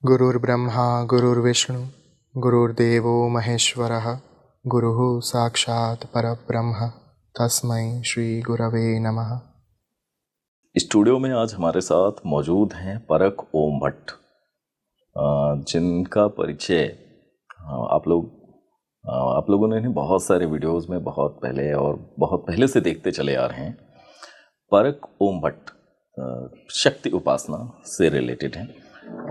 गुरुर्ब्रह्मा गुरुर्विष्णु गुरुर्देवो महेश्वरः गुरुः साक्षात् परब्रह्म तस्मै श्री गुरवे नमः। स्टूडियो में आज हमारे साथ मौजूद हैं परख ओम भट्ट, जिनका परिचय आप लोगों ने बहुत सारे वीडियोस में बहुत पहले से देखते चले आ रहे हैं। परख ओम भट्ट शक्ति उपासना से रिलेटेड हैं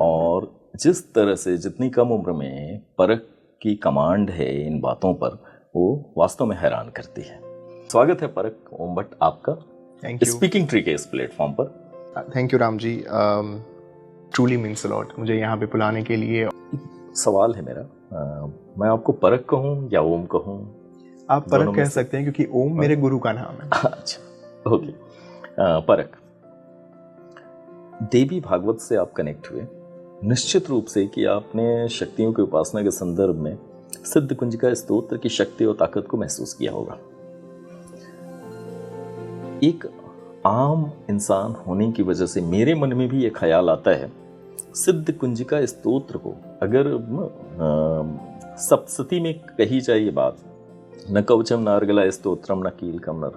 और जिस तरह से जितनी कम उम्र में परख की कमांड है इन बातों पर, वो वास्तव में हैरान करती है। स्वागत है परख ओम भट्ट आपका स्पीकिंग ट्री के इस प्लेटफॉर्म पर। Thank you Ram ji, truly means a lot मुझे यहाँ पे बुलाने के लिए। सवाल है मेरा, मैं आपको परख कहूँ या ओम कहूँ? आप परख कह सकते हैं क्योंकि ओम मेरे गुरु का नाम है। अच्छा, ओके। परख, देवी भागवत से आप कनेक्ट हुए निश्चित रूप से कि आपने शक्तियों की उपासना के संदर्भ में सिद्ध कुंजिका स्तोत्र की शक्ति और ताकत को महसूस किया होगा। एक आम इंसान होने की वजह से मेरे मन में भी ये ख्याल आता है, सिद्ध कुंजिका स्तोत्र को अगर सप्तशती में कही जाए ये बात, न कवचम न अर्गला स्तोत्रम न कीलकम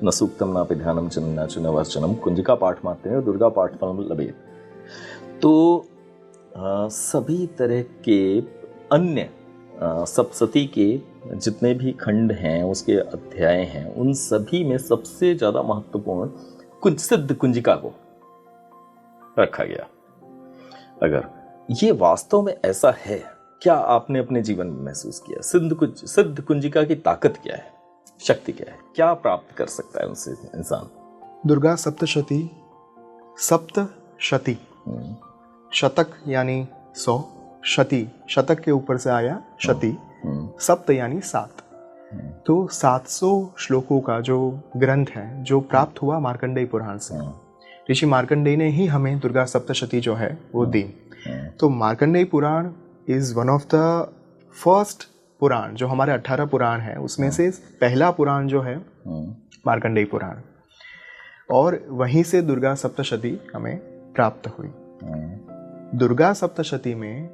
न सूक्तम न ध्यानम च न वचनम कुंजिका पाठ मारते हैं दुर्गा पाठ फलम लभेत। तो सभी तरह के अन्य सप्तशती के जितने भी खंड हैं, उसके अध्याय हैं, उन सभी में सबसे ज़्यादा महत्वपूर्ण सिद्ध कुंजिका को रखा गया। अगर ये वास्तव में ऐसा है, क्या आपने अपने जीवन में महसूस किया? सिद्ध कुंजिका की ताकत क्या है, शक्ति क्या है, क्या प्राप्त कर सकता है उनसे इंसान? दुर्गा सप्तशती, सप्तशती शतक यानी 100, शती शतक के ऊपर से आया शती, सप्त यानी 7। तो 700 श्लोकों का जो ग्रंथ है, जो प्राप्त हुआ मार्कंडेय पुराण से, ऋषि मार्कंडेय ने ही हमें दुर्गा सप्तशती जो है वो दी। तो Markandeya Puran is one of the first Puran, जो हमारे 18 पुराण है उसमें से पहला पुराण जो है मार्कंडेय पुराण, और वहीं से दुर्गा सप्तशती हमें प्राप्त हुई। दुर्गा सप्तशती में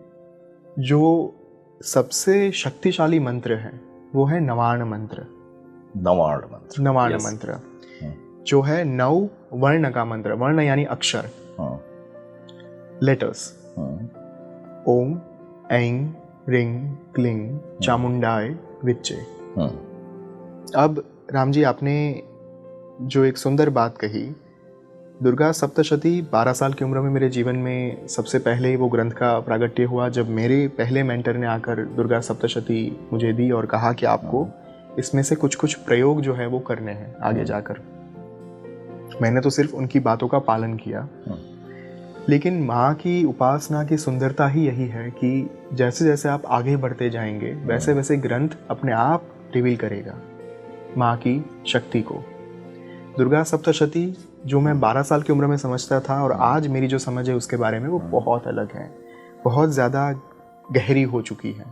जो सबसे शक्तिशाली मंत्र है वो है नवार्ण मंत्र। नवार्ण मंत्र जो है 9 वर्ण का मंत्र, वर्ण यानी अक्षर, लेटर्स, ओम ऐं ह्रीं क्लीं चामुंडाय विच्चे। अब राम जी, आपने जो एक सुंदर बात कही, दुर्गा सप्तशती 12 साल की उम्र में मेरे जीवन में सबसे पहले वो ग्रंथ का प्रागट्य हुआ, जब मेरे पहले मेंटर ने आकर दुर्गा सप्तशती मुझे दी और कहा कि आपको इसमें से कुछ कुछ प्रयोग जो है वो करने हैं आगे जाकर। मैंने तो सिर्फ उनकी बातों का पालन किया, लेकिन माँ की उपासना की सुंदरता ही यही है कि जैसे जैसे आप आगे बढ़ते जाएंगे वैसे वैसे ग्रंथ अपने आप रिवील करेगा माँ की शक्ति को। दुर्गा सप्तशती जो मैं 12 साल की उम्र में समझता था और आज मेरी जो समझ है उसके बारे में, वो बहुत अलग है, बहुत ज़्यादा गहरी हो चुकी है।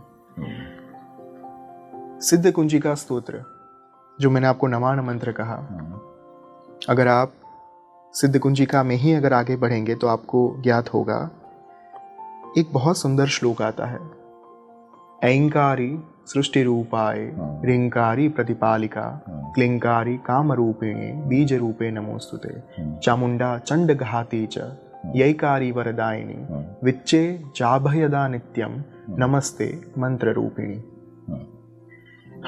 सिद्ध कुंजिका स्तोत्र जो मैंने आपको नवार्ण मंत्र कहा, अगर आप सिद्ध कुंजिका में ही अगर आगे बढ़ेंगे तो आपको ज्ञात होगा, एक बहुत सुंदर श्लोक आता है, ऐंकारी सृष्टि रूपाय ह्रींकारी प्रतिपालिका क्लिंकारी काम रूपिणे बीज रूपे नमोस्तुते चामुंडा चंड घाती च यैकारी वरदायिनी विच्चे जाभयदा नित्यम नमस्ते मंत्र रूपिणी।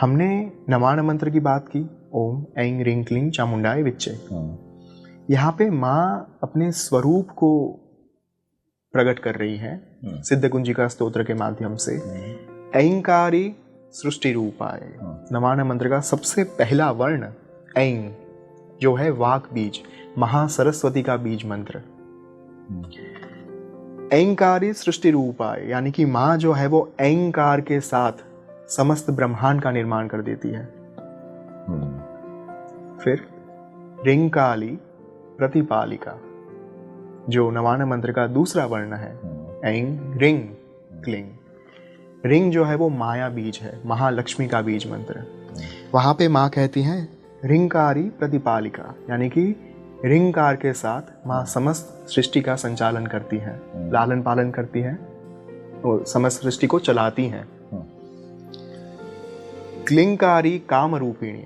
हमने नवार्ण मंत्र की बात की, ओम ऐं ह्रीं क्लीं चामुंडाय विच्चे। यहाँ पे माँ अपने स्वरूप को प्रकट कर रही है सिद्ध कुंजिका स्तोत्र के माध्यम से। ऐंकारी सृष्टि रूपाय, नवार्ण मंत्र का सबसे पहला वर्ण ऐं जो है वाक बीज, महासरस्वती का बीज मंत्र। ऐंकारी सृष्टि रूपाय यानी कि माँ जो है वो ऐंकार के साथ समस्त ब्रह्मांड का निर्माण कर देती है। फिर ह्रींकाली प्रतिपालिका जो नवार्ण मंत्र का दूसरा वर्ण है, ऐं ह्रीं क्लीं। ह्रीं जो है वो माया बीज है, महालक्ष्मी का बीज मंत्र। वहाँ पे माँ कहती हैं ह्रींकारी प्रतिपालिका, यानी कि रिंगकार के साथ माँ समस्त सृष्टि का संचालन करती है, लालन पालन करती है और समस्त सृष्टि को चलाती हैं। क्लिंकारी काम रूपिणी,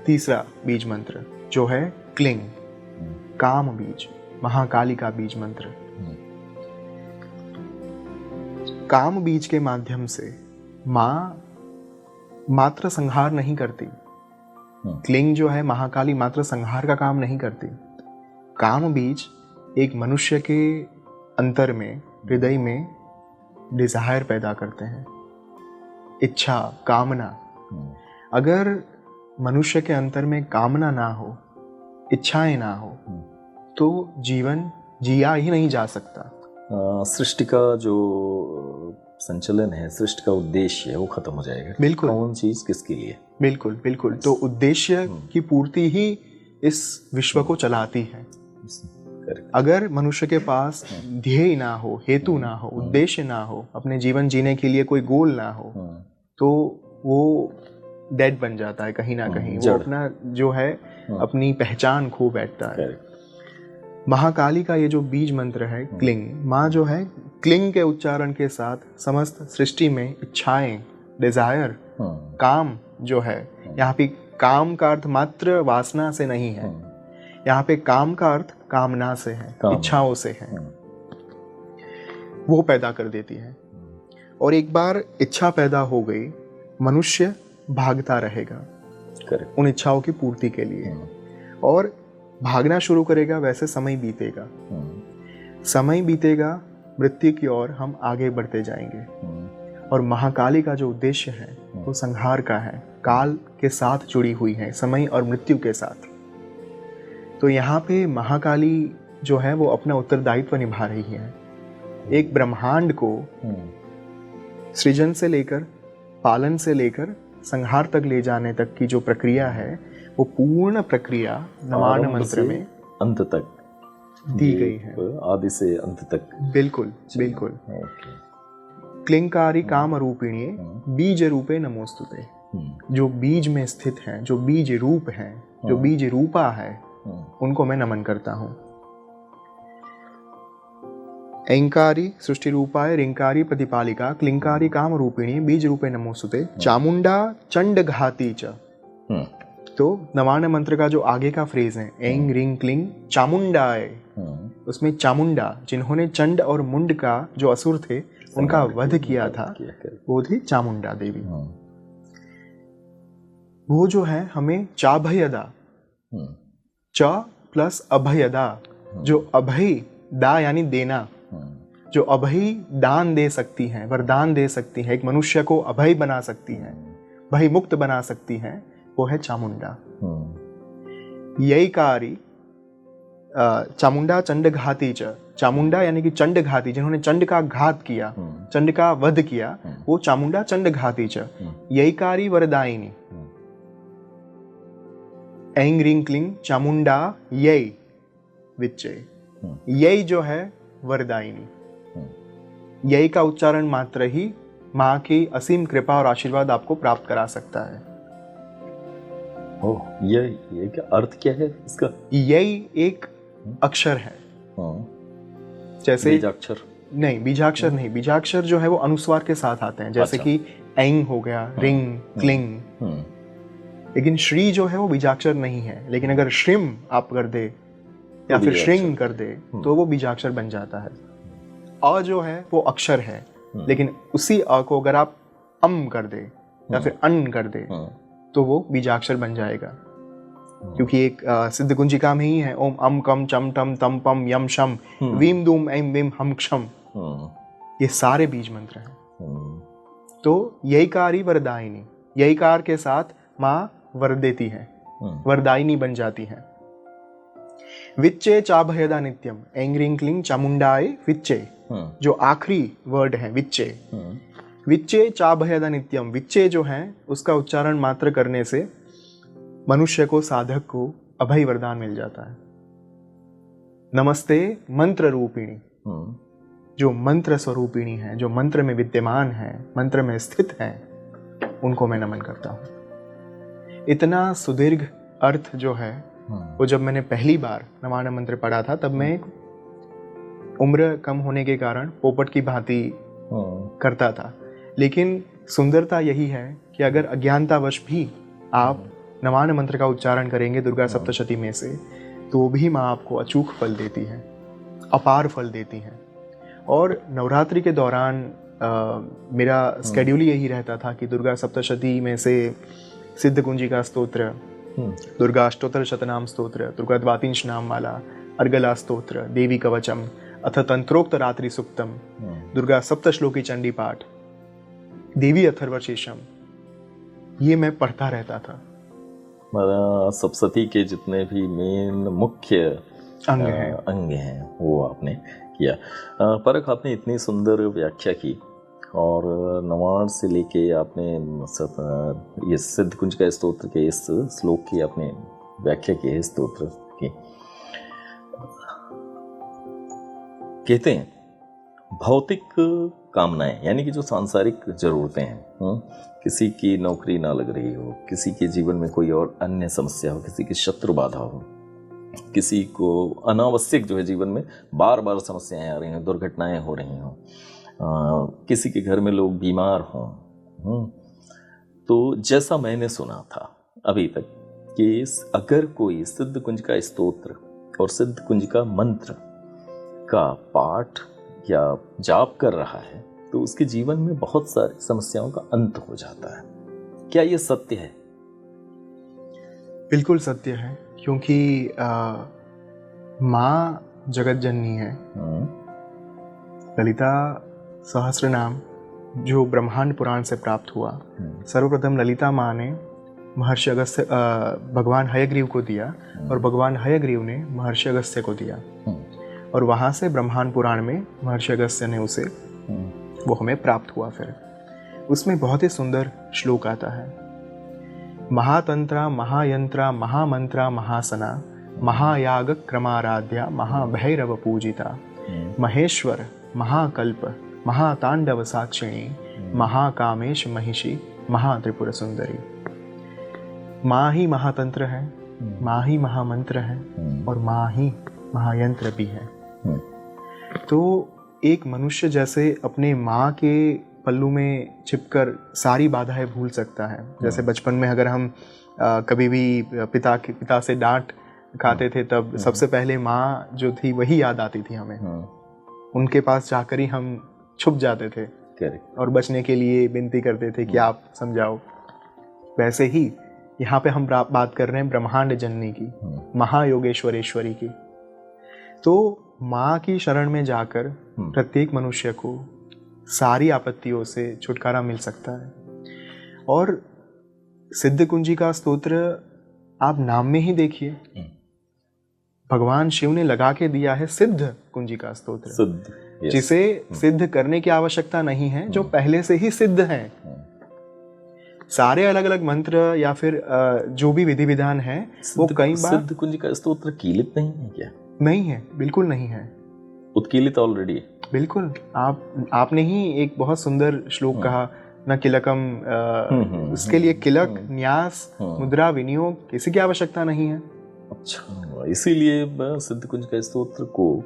तीसरा बीज मंत्र जो है क्लिंग, काम बीज, महाकाली का बीज मंत्र। काम बीज के माध्यम से माँ मात्र संहार नहीं करती। क्लिंग जो है महाकाली मात्र संहार का काम नहीं करती। काम बीज एक मनुष्य के अंतर में, हृदय में डिजायर पैदा करते हैं, इच्छा, कामना। अगर मनुष्य के अंतर में कामना ना हो, इच्छाएं ना हो, तो जीवन जिया ही नहीं जा सकता। सृष्टि का जो संचलन है, सृष्टि का उद्देश्य है, वो खत्म हो जाएगा। बिल्कुल। कौन चीज किसके लिए? बिल्कुल बिल्कुल। तो उद्देश्य की पूर्ति ही इस विश्व को चलाती है। अगर मनुष्य के पास ध्येय ना हो, हेतु ना हो, उद्देश्य ना हो, अपने जीवन जीने के लिए कोई गोल ना हो, तो वो डेड बन जाता है कहीं ना कहीं। वो अपना जो है अपनी पहचान खो बैठता है। महाकाली का ये जो बीज मंत्र है क्लिंग, माँ जो है क्लिंग के उच्चारण के साथ समस्त सृष्टि में इच्छाएं, डिजायर, काम जो है, यहाँ पे काम का अर्थ मात्र वासना से नहीं है, यहाँ पे काम का अर्थ कामना से है, इच्छाओं से है, वो पैदा कर देती है। और एक बार इच्छा पैदा हो गई, मनुष्य भागता रहेगा उन इच्छाओं की पूर्ति के लिए, और भागना शुरू करेगा। वैसे समय बीतेगा, समय बीतेगा, मृत्यु की ओर हम आगे बढ़ते जाएंगे। और महाकाली का जो उद्देश्य है वो संहार का है, काल के साथ जुड़ी हुई है, समय और मृत्यु के साथ। तो यहाँ पे महाकाली जो है वो अपना उत्तरदायित्व निभा रही है। एक ब्रह्मांड को सृजन से लेकर, पालन से लेकर संहार तक ले जाने तक की जो प्रक्रिया है, वो पूर्ण प्रक्रिया नवान मंत्र में अंत तक दी गई है, आदि से अंत तक। बिल्कुल बिल्कुल। क्लिंकारी काम रूपिणी बीज रूपे नमोस्तुते, जो बीज में स्थित है, जो बीज रूप है, जो बीज रूपा है, उनको मैं नमन करता हूँ। ऐंकारी सृष्टि रूपाय रिंकारी प्रतिपालिका क्लिंकारी काम रूपिणी बीज रूपे नमोस्तुते चामुंडा चंड घाती च। तो नवान मंत्र का जो आगे का फ्रेज है एंग रिंग क्लिंग चामुंडाय, उसमें चामुंडा जिन्होंने चंड और मुंड का जो असुर थे उनका वध किया था, वो थी चामुंडा देवी। वो जो है हमें चाभयदा, च प्लस अभयदा, जो अभय दा यानी देना, जो अभय दान दे सकती हैं, वरदान दे सकती है, एक मनुष्य को अभय बना सकती हैं, भय मुक्त बना सकती हैं, वो है चामुंडा। यही कारी चामुंडा चंड घाती च, चामुंडा यानी कि चंड घाती, जिन्होंने चंड का घात किया, चंड का वध किया, वो चामुंडा चंड घाती च। यही कारी वरदायिनी ऐंग रिंग क्लिंग चामुंडा यही विच्चे, यही जो है वरदायिनी। यही का उच्चारण मात्र ही माँ की असीम कृपा और आशीर्वाद आपको प्राप्त करा सकता है। ओह, ये क्या अर्थ क्या है इसका? यही एक अक्षर है, जैसे बीजाक्षर नहीं, बीजाक्षर नहीं, बीजाक्षर जो है वो अनुस्वार के साथ आते हैं, जैसे कि ऐंग हो गया, रिंग, क्लिंग। लेकिन श्री जो है वो बीजाक्षर नहीं है, लेकिन अगर श्रिम आप कर दे या फिर श्रिंग कर दे तो वो बीजाक्षर बन जाता है। अ जो है वो अक्षर है, लेकिन उसी अ को अगर आप अम कर दे या फिर अन कर दे तो वो बीजाक्षर बन जाएगा, क्योंकि एक सिद्ध कुंजिका में ही है ओम अम कम चम टम तम पम यम शम वीम दूम ऐम विम हम क्षम, ये सारे बीज मंत्र हैं। तो यही कारी वरदायिनी, यही कार के साथ माँ वर देती है, वरदायिनी बन जाती है। विच्चे चाभयदा नित्यम एंग्रिंग क्लिंग चामुंडाए विच्चे, जो आखिरी वर्ड है विच्चे, विच्चे चाभयदा नित्यम। विच्चे जो है उसका उच्चारण मात्र करने से मनुष्य को, साधक को अभय वरदान मिल जाता है। नमस्ते मंत्र रूपिणी, जो मंत्र स्वरूपिणी है, जो मंत्र में विद्यमान है, मंत्र में स्थित है, उनको मैं नमन करता हूं। इतना सुदीर्घ अर्थ जो है वो जब मैंने पहली बार नवान मंत्र पढ़ा था तब मैं उम्र कम होने के कारण पोपट की भांति करता था, लेकिन सुंदरता यही है कि अगर अज्ञानतावश भी आप नवान मंत्र का उच्चारण करेंगे दुर्गा सप्तशती में से, तो भी माँ आपको अचूक फल देती है, अपार फल देती हैं। और नवरात्रि के दौरान मेरा स्केड्यूल यही रहता था कि दुर्गा सप्तशती में से सिद्ध कुंजिका स्तोत्र, दुर्गा अष्टोत्तर शतनाम स्तोत्र, दुर्गा द्वातिंश नाम माला, अर्गला स्तोत्र, देवी कवचम अथ तंत्रोक्त रात्रि सुक्तम, दुर्गा सप्तश्लोकी चंडी पाठ, देवी अथर्वशीर्षम, ये मैं पढ़ता रहता था। सप्तशती के जितने भी मेन मुख्य अंग हैं वो आपने किया। परख आपने इतनी सुंदर व्याख्या की और नवाण से लेके आपने ये सिद्ध कुंजिका स्तोत्र के इस श्लोक की आपने व्याख्या की है, स्तोत्र की। कहते हैं भौतिक कामनाएं यानी कि जो सांसारिक जरूरतें हैं, किसी की नौकरी ना लग रही हो, किसी के जीवन में कोई और अन्य समस्या हो, किसी की शत्रु बाधा हो, किसी को अनावश्यक जो है जीवन में बार बार समस्याएं आ रही हैं, दुर्घटनाएं हो रही हों, किसी के घर में लोग बीमार हों, तो जैसा मैंने सुना था अभी तक कि अगर कोई सिद्ध कुंजिका स्तोत्र और सिद्ध कुंजिका मंत्र का पाठ या जाप कर रहा है तो उसके जीवन में बहुत सारी समस्याओं का अंत हो जाता है। क्या ये सत्य है? बिल्कुल सत्य है, क्योंकि माँ जगत जननी है। ललिता सहस्र नाम जो ब्रह्मांड पुराण से प्राप्त हुआ, सर्वप्रथम ललिता माँ ने महर्षि अगस्त्य भगवान हयग्रीव को दिया और भगवान हयग्रीव ने महर्षि अगस्त्य को दिया, और वहाँ से ब्रह्मांड पुराण में महर्षि अगस्त्य ने उसे वो हमें प्राप्त हुआ। फिर उसमें बहुत ही सुंदर श्लोक आता है, महातंत्रा महायंत्रा महामंत्रा महासना महायाग क्रमाराध्या महाभैरव पूजिता महेश्वर महाकल्प महातांडव साक्षिणी महाकामेश महिषी महात्रिपुर सुंदरी। माँ ही महातंत्र है, माँ ही महामंत्र है और माँ ही महायंत्र भी है। तो एक मनुष्य जैसे अपने माँ के पल्लू में छिपकर सारी बाधाएं भूल सकता है। जैसे बचपन में अगर हम कभी भी पिता से डांट खाते थे तब सबसे पहले माँ जो थी वही याद आती थी हमें, उनके पास जाकर ही हम छुप जाते थे और बचने के लिए विनती करते थे कि आप समझाओ। वैसे ही यहाँ पे हम बात कर रहे हैं ब्रह्मांड जननी की, महायोगेश्वरेश्वरी की। तो माँ की शरण में जाकर प्रत्येक मनुष्य को सारी आपत्तियों से छुटकारा मिल सकता है। और सिद्ध कुंजिका स्तोत्र आप नाम में ही देखिए, भगवान शिव ने लगा के दिया है सिद्ध कुंजिका स्तोत्र, जिसे सिद्ध करने की आवश्यकता नहीं है, जो पहले से ही सिद्ध है। सारे अलग अलग मंत्र या फिर जो भी विधि विधान है वो कई बार सिद्ध कुंजिका स्तोत्र कीलित नहीं है क्या? नहीं है, बिल्कुल नहीं है, उत्कीलित ऑलरेडी है। बिल्कुल। आपने ही एक बहुत सुंदर श्लोक कहा, न किलकम, उसके लिए किलक, न्यास, मुद्रा, विनियोग किसी की आवश्यकता नहीं है। अच्छा, इसीलिए सिद्ध कुंजिका स्तोत्र को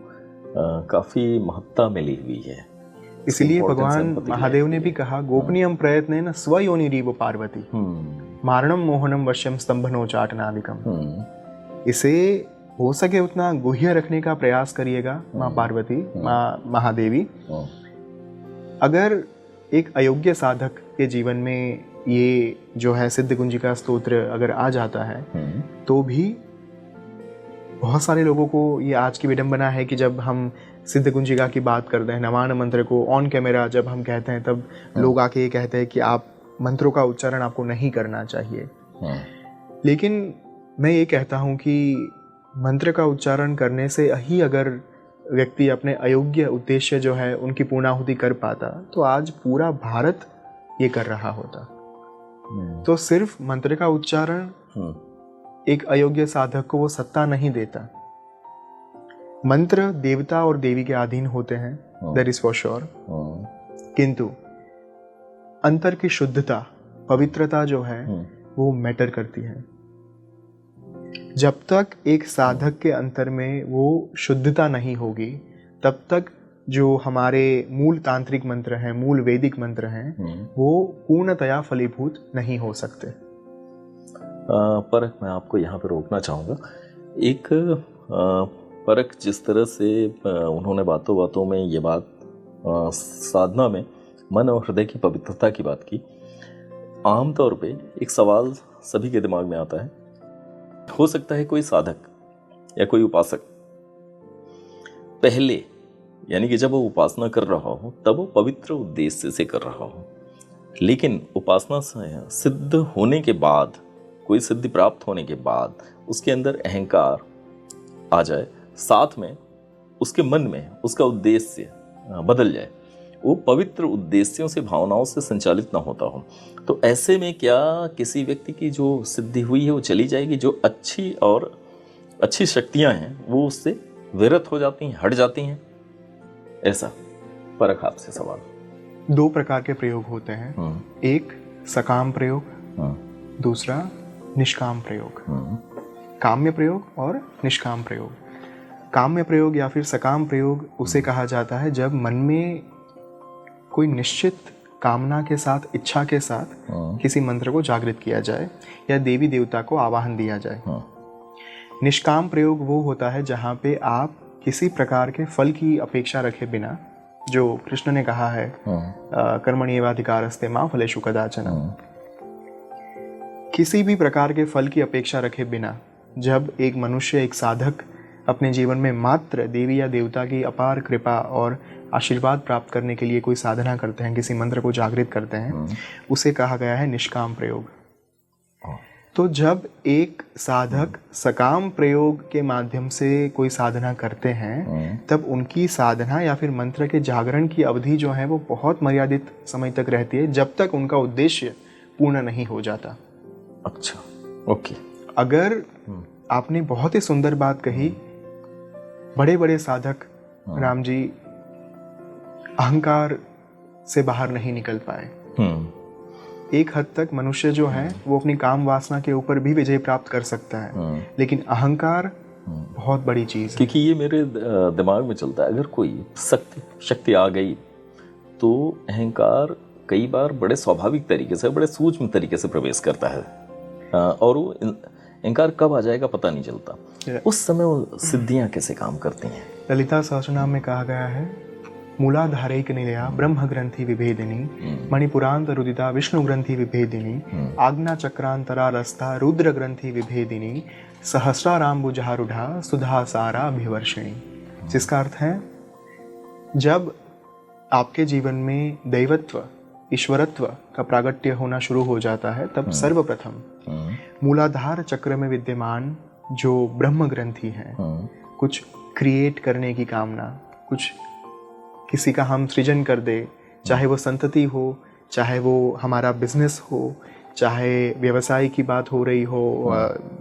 काफी महत्ता मिली हुई है। इसीलिए भगवान महादेव ने भी कहा, गोपनीयम प्रयत्न न स्वयोनिरीव पार्वती मारणम मोहनम वश्यम स्तंभनो चाटनादिकम। इसे हो सके उतना गुह्य रखने का प्रयास करिएगा माँ पार्वती, माँ महादेवी। अगर एक अयोग्य साधक के जीवन में ये जो है सिद्ध कुंजिका स्तोत्र अगर आ जाता है तो भी बहुत सारे लोगों को ये आज की विडंबना है कि जब हम सिद्ध कुंजिका की बात करते हैं, नवान मंत्र को ऑन कैमरा जब हम कहते हैं, तब लोग आके ये कहते हैं कि आप मंत्रों का उच्चारण आपको नहीं करना चाहिए। लेकिन मैं ये कहता हूँ कि मंत्र का उच्चारण करने से ही अगर व्यक्ति अपने अयोग्य उद्देश्य जो है उनकी पूर्णाहुति कर पाता तो आज पूरा भारत ये कर रहा होता। तो सिर्फ मंत्र का उच्चारण एक अयोग्य साधक को वो सत्ता नहीं देता। मंत्र देवता और देवी के अधीन होते हैं, दैट इज फॉर श्योर, किंतु अंतर की शुद्धता, पवित्रता जो है वो मैटर करती है। जब तक एक साधक के अंतर में वो शुद्धता नहीं होगी, तब तक जो हमारे मूल तांत्रिक मंत्र हैं, मूल वैदिक मंत्र हैं, वो पूर्णतया फलीभूत नहीं हो सकते। परख मैं आपको यहाँ पर रोकना चाहूँगा। एक परख जिस तरह से उन्होंने बातों बातों में ये बात साधना में मन और हृदय की पवित्रता की बात की, आमतौर पे एक सवाल सभी के दिमाग में आता है, हो सकता है कोई साधक या कोई उपासक पहले, यानी कि जब वो उपासना कर रहा हो तब वो पवित्र उद्देश्य से कर रहा हो, लेकिन उपासना सिद्ध होने के बाद, कोई सिद्धि प्राप्त होने के बाद उसके अंदर अहंकार आ जाए, साथ में उसके मन में उसका उद्देश्य बदल जाए, वो पवित्र उद्देश्यों से, भावनाओं से संचालित ना होता हो, तो ऐसे में क्या किसी व्यक्ति की जो सिद्धि हुई है वो चली जाएगी? जो अच्छी शक्तियां हैं वो उससे विरत हो जाती हैं, हट जाती हैं? ऐसा परख आपसे सवाल। 2 प्रकार के प्रयोग होते हैं, एक सकाम प्रयोग, दूसरा निष्काम प्रयोग। काम्य प्रयोग और निष्काम प्रयोग। काम्य प्रयोग या फिर सकाम प्रयोग उसे कहा जाता है जब मन में कोई निश्चित कामना के साथ, इच्छा के साथ किसी मंत्र को जागृत किया जाए या देवी देवता को आवाहन दिया जाए। निष्काम प्रयोग वो होता है जहाँ पे आप किसी प्रकार के फल की अपेक्षा रखे बिना, जो कृष्ण ने कहा है कर्मण्येवाधिकारस्ते मा फलेषु कदाचन, किसी भी प्रकार के फल की अपेक्षा रखे बिना जब एक मनुष्य, एक साधक अपने जीवन में मात्र देवी या देवता की अपार कृपा और आशीर्वाद प्राप्त करने के लिए कोई साधना करते हैं, किसी मंत्र को जागृत करते हैं, उसे कहा गया है निष्काम प्रयोग। तो जब एक साधक सकाम प्रयोग के माध्यम से कोई साधना करते हैं, तब उनकी साधना या फिर मंत्र के जागरण की अवधि जो है वो बहुत मर्यादित समय तक रहती है, जब तक उनका उद्देश्य पूर्ण नहीं हो जाता। अच्छा, ओके। अगर आपने बहुत ही सुंदर बात कही, बड़े बड़े साधक राम जी अहंकार से बाहर नहीं निकल पाए। एक हद तक मनुष्य जो है वो अपनी काम वासना के ऊपर भी विजय प्राप्त कर सकता है, लेकिन अहंकार बहुत बड़ी चीज है। क्योंकि ये मेरे दिमाग में चलता है, अगर कोई शक्ति आ गई तो अहंकार कई बार बड़े स्वाभाविक तरीके से, बड़े सूक्ष्म तरीके से प्रवेश करता है, और वो अहंकार कब आ जाएगा पता नहीं चलता। उस समय वो सिद्धियां कैसे काम करती हैं? ललिता सहस्रनाम में कहा गया है, मूलाधारैक निलया ब्रह्म ग्रंथि विभेदिनी, मणिपुरांत रुदिता विष्णु ग्रंथि विभेदिनी, आज्ञा चक्रांतरारस्था रुद्र ग्रंथि विभेदिनी, सहस्राराम्बुजारूढ़ा सुधासारा अभिवर्षिणी। जिसका अर्थ है, जब आपके जीवन में दैवत्व, ईश्वरत्व का प्रागट्य होना शुरू हो जाता है, तब सर्वप्रथम मूलाधार चक्र में विद्यमान जो ब्रह्म ग्रंथि है, कुछ क्रिएट करने की कामना, कुछ किसी का हम सृजन कर दे, चाहे वो संतति हो, चाहे वो हमारा बिजनेस हो, चाहे व्यवसाय की बात हो रही हो,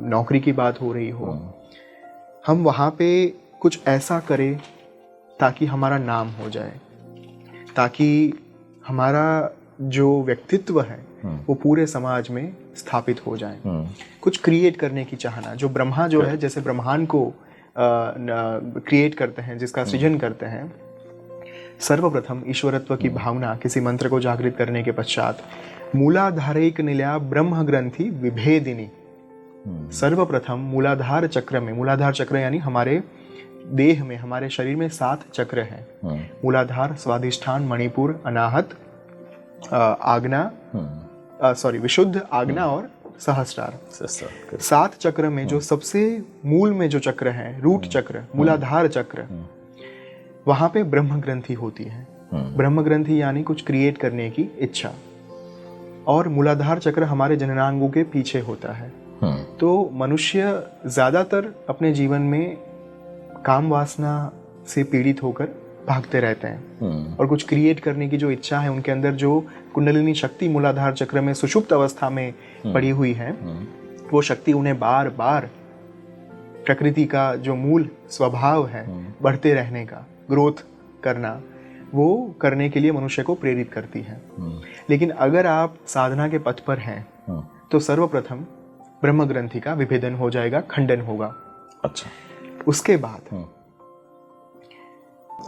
नौकरी की बात हो रही हो, हम वहाँ पे कुछ ऐसा करें ताकि हमारा नाम हो जाए, ताकि हमारा जो व्यक्तित्व है वो पूरे समाज में स्थापित हो जाए। कुछ क्रिएट करने की चाहना, जो ब्रह्मा जो है जैसे ब्रह्मांड को क्रिएट करते हैं, जिसका सृजन करते हैं, सर्वप्रथम ईश्वरत्व की भावना किसी मंत्र को जागृत करने के पश्चात मूलाधारैक निलया ब्रह्म ग्रंथि विभेदिनी, सर्वप्रथम मूलाधार चक्र में, मूलाधार चक्र यानी हमारे देह में, हमारे शरीर में 7 चक्र हैं, मूलाधार, स्वाधिष्ठान, मणिपुर, अनाहत, आज्ञा, विशुद्ध, आज्ञा और सहस्रार। 7 चक्र में जो सबसे मूल में जो चक्र है, रूट चक्र, मूलाधार चक्र, वहां पे ब्रह्म ग्रंथि होती है। ब्रह्म ग्रंथि यानी कुछ क्रिएट करने की इच्छा, और मूलाधार चक्र हमारे जननांगों के पीछे होता है। तो मनुष्य ज्यादातर अपने जीवन में काम वासना से पीड़ित होकर भागते रहते हैं, और कुछ क्रिएट करने की जो इच्छा है, उनके अंदर जो कुंडलिनी शक्ति मूलाधार चक्र में सुषुप्त अवस्था में पड़ी हुई है, वो शक्ति उन्हें बार बार प्रकृति का जो मूल स्वभाव है, बढ़ते रहने का, ग्रोथ करना, वो करने के लिए मनुष्य को प्रेरित करती है। लेकिन अगर आप साधना के पथ पर हैं, तो सर्वप्रथम ब्रह्म ग्रंथि का विभेदन हो जाएगा, खंडन होगा। अच्छा। उसके बाद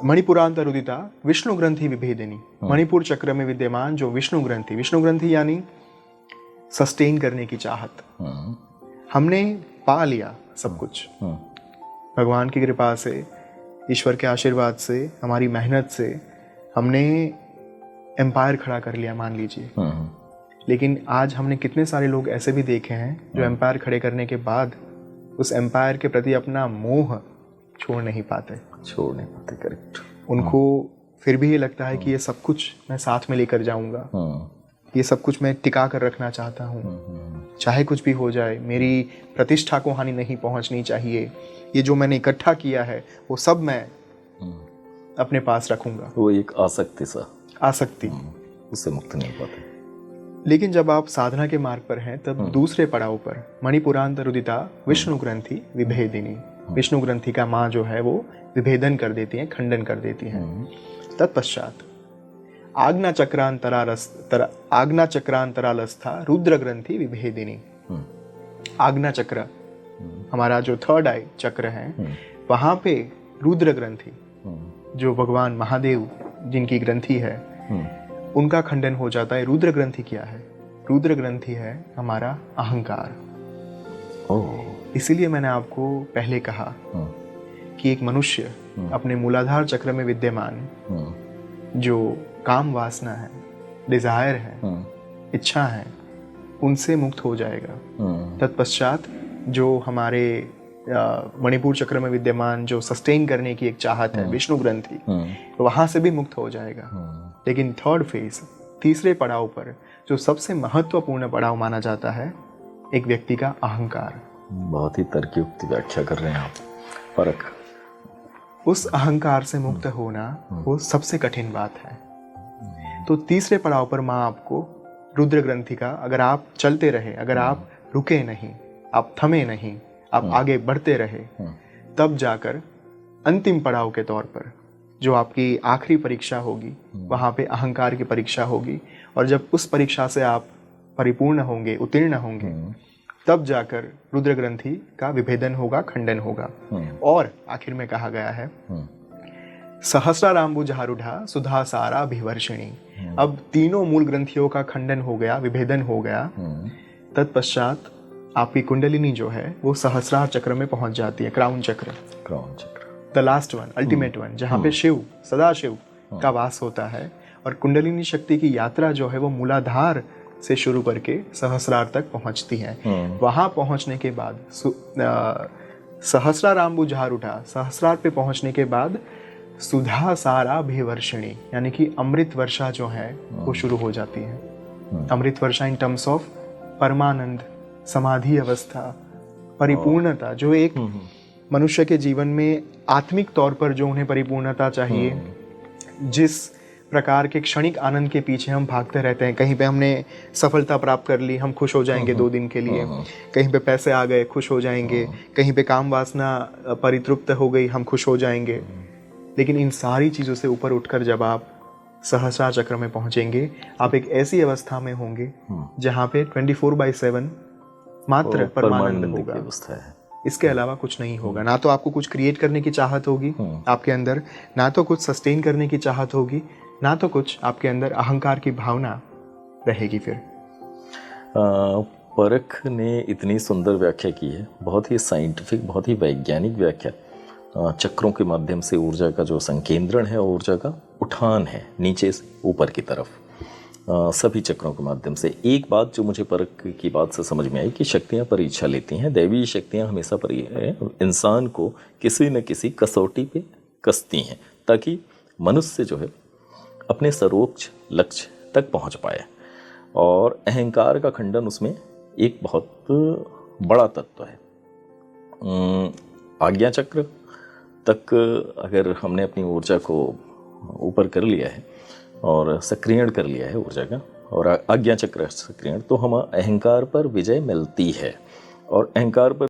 मणिपुरांतरुदिता विष्णु ग्रंथि विभेदिनी, मणिपुर चक्र में विद्यमान जो विष्णु ग्रंथि यानी सस्टेन करने की चाहत। हमने पा लिया सब कुछ भगवान की कृपा से, ईश्वर के आशीर्वाद से, हमारी मेहनत से हमने एम्पायर खड़ा कर लिया मान लीजिए। लेकिन आज हमने कितने सारे लोग ऐसे भी देखे हैं जो एम्पायर खड़े करने के बाद उस एम्पायर के प्रति अपना मोह छोड़ नहीं पाते। करेक्ट। उनको फिर भी ये लगता है कि ये सब कुछ मैं साथ में लेकर जाऊंगा, ये सब कुछ मैं टिका कर रखना चाहता हूँ, चाहे कुछ भी हो जाए, मेरी प्रतिष्ठा को हानि नहीं पहुंचनी चाहिए, ये जो मैंने इकट्ठा किया है वो सब मैं अपने पास रखूंगा। वो एक आसक्ति उससे मुक्त नहीं पाते। लेकिन जब आप साधना के मार्ग पर हैं तब दूसरे पड़ाव पर मणिपुरांतरुदिता विष्णु ग्रंथि विभेदिनी, विष्णु ग्रंथि का माँ जो है वो विभेदन कर देती है, खंडन कर देती है। तत्पश्चात आज्ञा चक्रांतरालस्था रुद्र ग्रंथि विभेदिनी। आज्ञा चक्र हमारा जो थर्ड आई चक्र है, वहां पे रुद्र ग्रंथि जो भगवान महादेव जिनकी ग्रंथि है उनका खंडन हो जाता है। रुद्र ग्रंथि क्या है? रुद्र ग्रंथि है हमारा अहंकार। इसीलिए मैंने आपको पहले कहा कि एक मनुष्य अपने मूलाधार चक्र में विद्यमान जो काम वासना है, डिजायर है, इच्छा है, उनसे मुक्त हो जाएगा। तत्पश्चात जो हमारे मणिपुर चक्र में विद्यमान जो सस्टेन करने की एक चाहत है, विष्णु ग्रंथि, वहां से भी मुक्त हो जाएगा। लेकिन थर्ड फेज, तीसरे पड़ाव पर जो सबसे महत्वपूर्ण पड़ाव माना जाता है, एक व्यक्ति का अहंकार। बहुत ही तर्कयुक्त व्याख्या कर रहे हैं आप। परख। उस अहंकार से मुक्त होना वो सबसे कठिन बात है। तो तीसरे पड़ाव पर माँ आपको रुद्र ग्रंथि का, अगर आप चलते रहे, अगर आप रुके नहीं, आप थमे नहीं, आप आगे बढ़ते रहे, तब जाकर अंतिम पड़ाव के तौर पर जो आपकी आखिरी परीक्षा होगी, वहां पे अहंकार की परीक्षा होगी। और जब उस परीक्षा से आप परिपूर्ण होंगे, उत्तीर्ण होंगे, तब जाकर रुद्र ग्रंथि का विभेदन होगा, खंडन होगा। और आखिर में कहा गया है सहस्राराम्बुजारूढ़ा सुधा सारा भिवर्षिणी। अब तीनों मूल ग्रंथियों का खंडन हो गया, विभेदन हो गया। तत्पश्चात आपकी कुंडलिनी जो है वो सहस्रार चक्र में पहुंच जाती है, क्राउन चक्र, the last one, ultimate one, जहाँ पे शिव, सदाशिव का वास होता है। और कुंडलिनी शक्ति की यात्रा जो है वो मूलाधार से शुरू करके सहस्रार तक पहुंचती है। वहां पहुंचने के बाद सहस्राराम्बुजारूढ़ा, सहस्रार पे पहुंचने के बाद सुधा सारा भिवर्षिणी यानी कि अमृत वर्षा जो है वो शुरू हो जाती है। अमृत वर्षा इन टर्म्स ऑफ परमानंद, समाधि अवस्था, परिपूर्णता, जो एक मनुष्य के जीवन में आत्मिक तौर पर जो उन्हें परिपूर्णता चाहिए, जिस प्रकार के क्षणिक आनंद के पीछे हम भागते रहते हैं। कहीं पे हमने सफलता प्राप्त कर ली, हम खुश हो जाएंगे 2 दिन के लिए, कहीं पे पैसे आ गए, खुश हो जाएंगे, कहीं पे काम वासना परितृप्त हो गई, हम खुश हो जाएंगे। लेकिन इन सारी चीज़ों से ऊपर उठकर जब आप सहस्रार चक्र में पहुंचेंगे, आप एक ऐसी अवस्था में होंगे जहाँ पे 24/7 मात्र परमानंद होगा। इसके अलावा कुछ नहीं होगा। ना तो आपको कुछ क्रिएट करने की चाहत होगी आपके अंदर, ना तो कुछ सस्टेन करने की चाहत होगी, ना तो कुछ आपके अंदर अहंकार की भावना रहेगी। फिर परख ने इतनी सुंदर व्याख्या की है, बहुत ही साइंटिफिक, बहुत ही वैज्ञानिक व्याख्या। चक्रों के माध्यम से ऊर्जा का जो संकेंद्रण है, ऊर्जा का उठान है नीचे से ऊपर की तरफ, सभी चक्रों के माध्यम से। एक बात जो मुझे परख की बात से समझ में आई कि शक्तियाँ परीक्षा लेती हैं, दैवीय शक्तियाँ हमेशा इंसान को किसी न किसी कसौटी पे कसती हैं, ताकि मनुष्य जो है अपने सर्वोच्च लक्ष्य तक पहुंच पाए। और अहंकार का खंडन उसमें एक बहुत बड़ा तत्व है। आज्ञा चक्र तक अगर हमने अपनी ऊर्जा को ऊपर कर लिया है और सक्रियण कर लिया है ऊर्जा का, और आज्ञा चक्र सक्रियण, तो हम अहंकार पर विजय मिलती है। और अहंकार पर